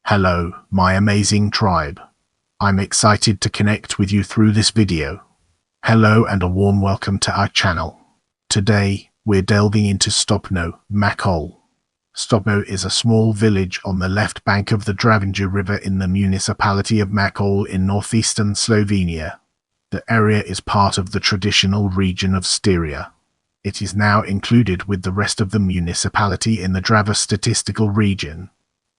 Hello, my amazing tribe. I'm excited to connect with you through this video. Hello and a warm welcome to our channel. Today, we're delving into Stopno, Makole. Stopno is a small village on the left bank of the Dravinja River in the Municipality of Makole in northeastern Slovenia. The area is part of the traditional region of Styria. It is now included with the rest of the municipality in the Drava Statistical Region.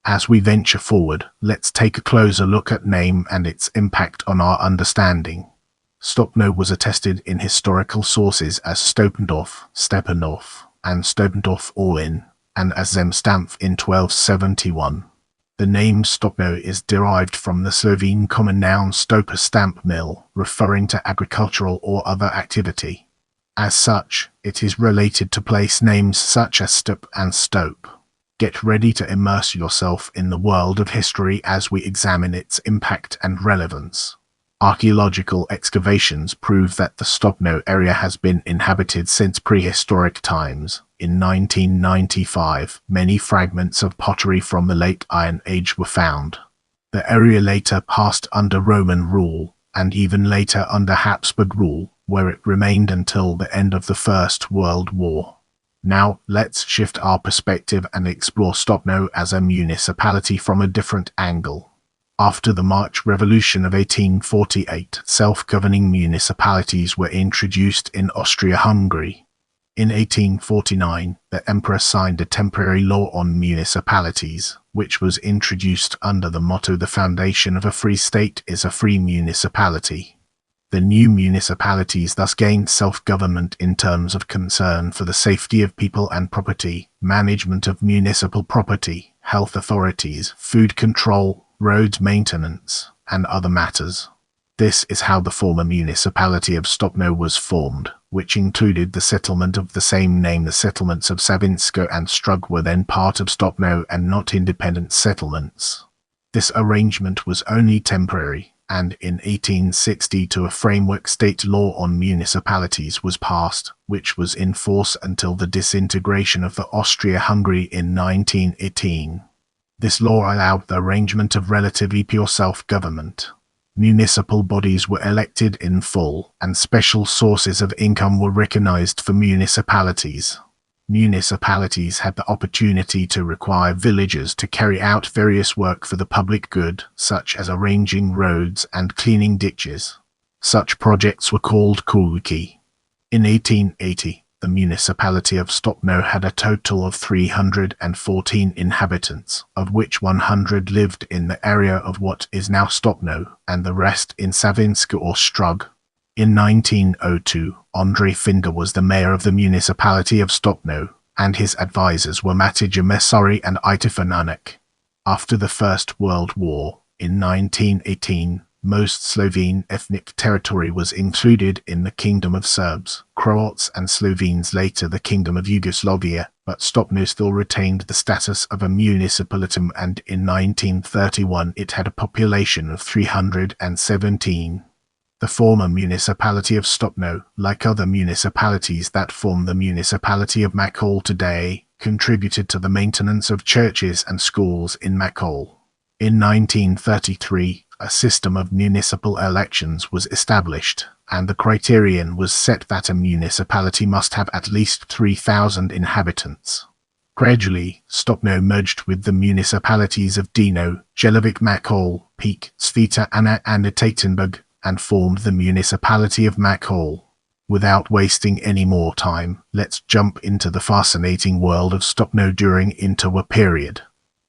As we venture forward, let's take a closer look at name and its impact on our understanding. Stopno was attested in historical sources as Stopno, and Stopno all-in, and as Zemstamp in 1271. The name Stopno is derived from the Slovene common noun stopa stamp mill, referring to agricultural or other activity. As such, it is related to place names such as Stop and Stop. Get ready to immerse yourself in the world of history as we examine its impact and relevance. Archaeological excavations prove that the Stopno area has been inhabited since prehistoric times. In 1995, many fragments of pottery from the late Iron Age were found. The area later passed under Roman rule, and even later under Habsburg rule, where it remained until the end of the First World War. Now, let's shift our perspective and explore Stopno as a municipality from a different angle. After the March Revolution of 1848, self-governing municipalities were introduced in Austria-Hungary. In 1849, the Emperor signed a temporary law on municipalities, which was introduced under the motto "The foundation of a free state is a free municipality." The new municipalities thus gained self-government in terms of concern for the safety of people and property, management of municipal property, health authorities, food control, roads maintenance, and other matters. This is how the former municipality of Stopno was formed, which included the settlement of the same name. The settlements of Savinsko and Strug were then part of Stopno and not independent settlements. This arrangement was only temporary, and in 1862 a framework state law on municipalities was passed, which was in force until the disintegration of the Austria-Hungary in 1918. This law allowed the arrangement of relatively pure self-government. Municipal bodies were elected in full, and special sources of income were recognized for municipalities. Municipalities had the opportunity to require villagers to carry out various work for the public good, such as arranging roads and cleaning ditches. Such projects were called kulki. In 1880, the municipality of Stopno had a total of 314 inhabitants, of which 100 lived in the area of what is now Stopno, and the rest in Savinsko or Strug. In 1902, Andrei Finger was the mayor of the municipality of Stopno, and his advisors were Matija Mesari and Ita Fananek. After the First World War, in 1918, most Slovene ethnic territory was included in the Kingdom of Serbs, Croats and Slovenes, later the Kingdom of Yugoslavia, but Stopno still retained the status of a municipalitum, and in 1931 it had a population of 317. The former municipality of Stopno, like other municipalities that form the municipality of Makole today, contributed to the maintenance of churches and schools in Makole. In 1933, a system of municipal elections was established, and the criterion was set that a municipality must have at least 3,000 inhabitants. Gradually, Stopno merged with the municipalities of Dino, Jelovic Makole, Peak, Sveta Anna and Tatenburg, and formed the municipality of Makole. Without wasting any more time, let's jump into the fascinating world of Stopno during interwar period.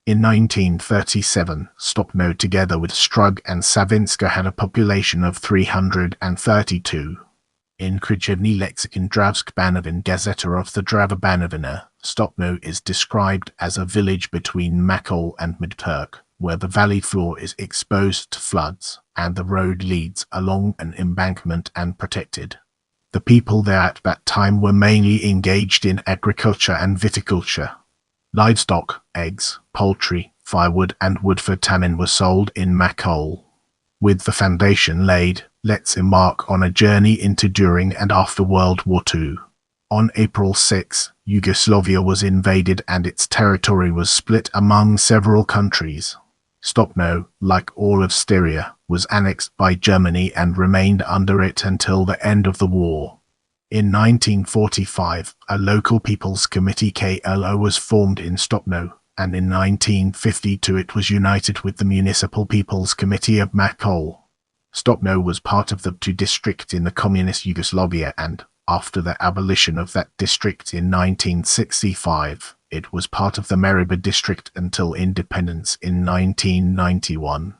In 1937, Stopno together with Strug and Savinsko had a population of 332. In Krajevny lexicon Dravsk Banovin Gazeta of the Drava Banovina, Stopno is described as a village between Makole and Midturk, where the valley floor is exposed to floods, and the road leads along an embankment and protected. The people there at that time were mainly engaged in agriculture and viticulture. Livestock, eggs, poultry, firewood and wood for tannin were sold in Makole. With the foundation laid, let's embark on a journey into during and after World War II. On April 6, Yugoslavia was invaded and its territory was split among several countries. Stopno, like all of Styria, was annexed by Germany and remained under it until the end of the war. In 1945, a local People's Committee KLO was formed in Stopno, and in 1952 it was united with the Municipal People's Committee of Makole. Stopno was part of the two district in the communist Yugoslavia, and, after the abolition of that district in 1965, it was part of the Maribor district until independence in 1991.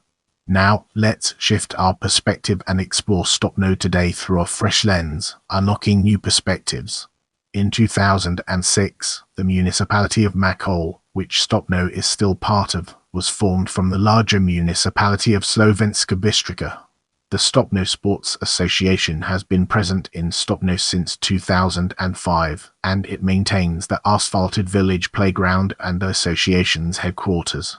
Now, let's shift our perspective and explore Stopno today through a fresh lens, unlocking new perspectives. In 2006, the Municipality of Makole, which Stopno is still part of, was formed from the larger municipality of Slovenska Bistrica. The Stopno Sports Association has been present in Stopno since 2005, and it maintains the asphalted village playground and the association's headquarters.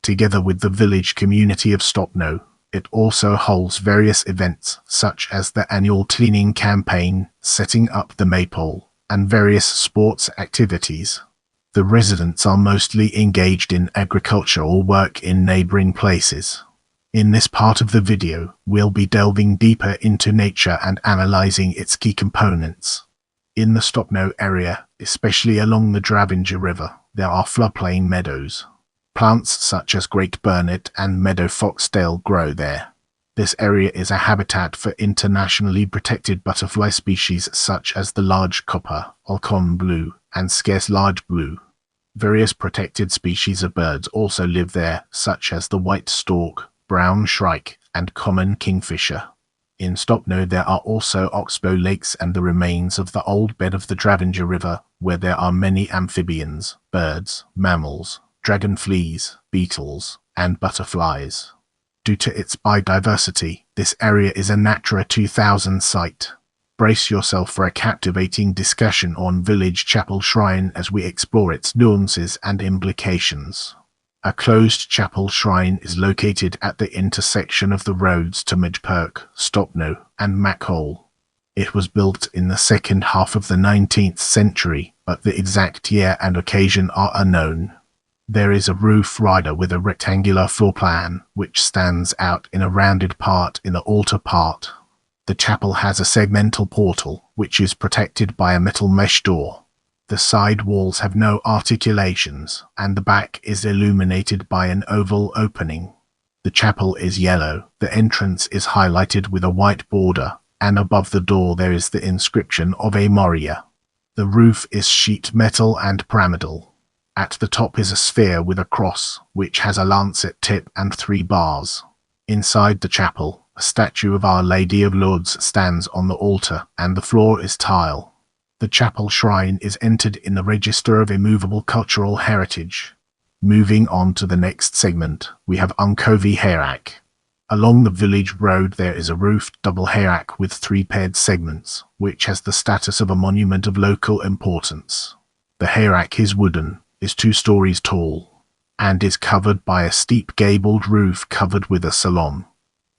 Together with the village community of Stopno, it also holds various events such as the annual cleaning campaign, setting up the maypole, and various sports activities. The residents are mostly engaged in agriculture or work in neighboring places. In this part of the video, we'll be delving deeper into nature and analyzing its key components. In the Stopno area, especially along the Dravinja River, there are floodplain meadows. Plants such as great burnet and meadow foxtail grow there. This area is a habitat for internationally protected butterfly species such as the large copper, Alcon blue, and scarce large blue. Various protected species of birds also live there, such as the white stork, brown shrike, and common kingfisher. In Stopno there are also oxbow lakes and the remains of the old bed of the Dravinja River, where there are many amphibians, birds, mammals, dragonflies, beetles, and butterflies. Due to its biodiversity, this area is a Natura 2000 site. Brace yourself for a captivating discussion on Village Chapel Shrine as we explore its nuances and implications. A closed chapel shrine is located at the intersection of the roads to Midperk, Stopno, and Makole. It was built in the second half of the 19th century, but the exact year and occasion are unknown. There is a roof rider with a rectangular floor plan, which stands out in a rounded part in the altar part. The chapel has a segmental portal, which is protected by a metal mesh door. The side walls have no articulations, and the back is illuminated by an oval opening. The chapel is yellow, the entrance is highlighted with a white border, and above the door there is the inscription of a Moria. The roof is sheet metal and pyramidal. At the top is a sphere with a cross, which has a lancet tip and 3 bars. Inside the chapel, a statue of Our Lady of Lourdes stands on the altar, and the floor is tile. The chapel shrine is entered in the Register of Immovable Cultural Heritage. Moving on to the next segment, we have Unkovi Hayrack. Along the village road there is a roofed double hayrack with 3 paired segments, which has the status of a monument of local importance. The hayrack is wooden, is 2 stories tall, and is covered by a steep gabled roof covered with a salon.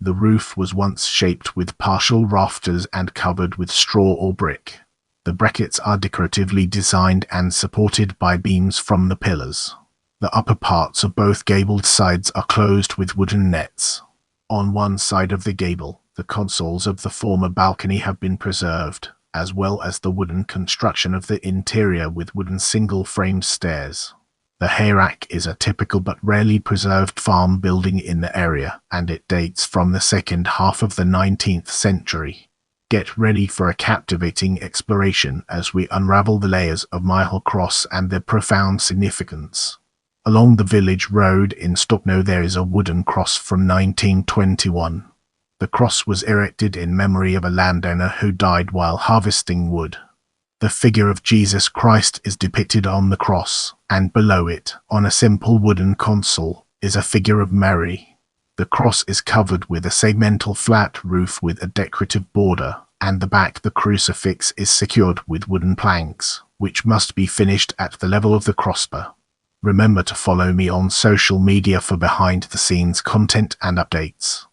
The roof was once shaped with partial rafters and covered with straw or brick. The brackets are decoratively designed and supported by beams from the pillars. The upper parts of both gabled sides are closed with wooden nets. On one side of the gable, the consoles of the former balcony have been preserved, as well as the wooden construction of the interior with wooden single-framed stairs. The hayrack is a typical but rarely preserved farm building in the area, and it dates from the second half of the 19th century. Get ready for a captivating exploration as we unravel the layers of Michael Cross and their profound significance. Along the village road in Stopno there is a wooden cross from 1921. The cross was erected in memory of a landowner who died while harvesting wood. The figure of Jesus Christ is depicted on the cross, and below it, on a simple wooden console, is a figure of Mary. The cross is covered with a segmental flat roof with a decorative border, and the back the crucifix is secured with wooden planks, which must be finished at the level of the crossbar. Remember to follow me on social media for behind-the-scenes content and updates.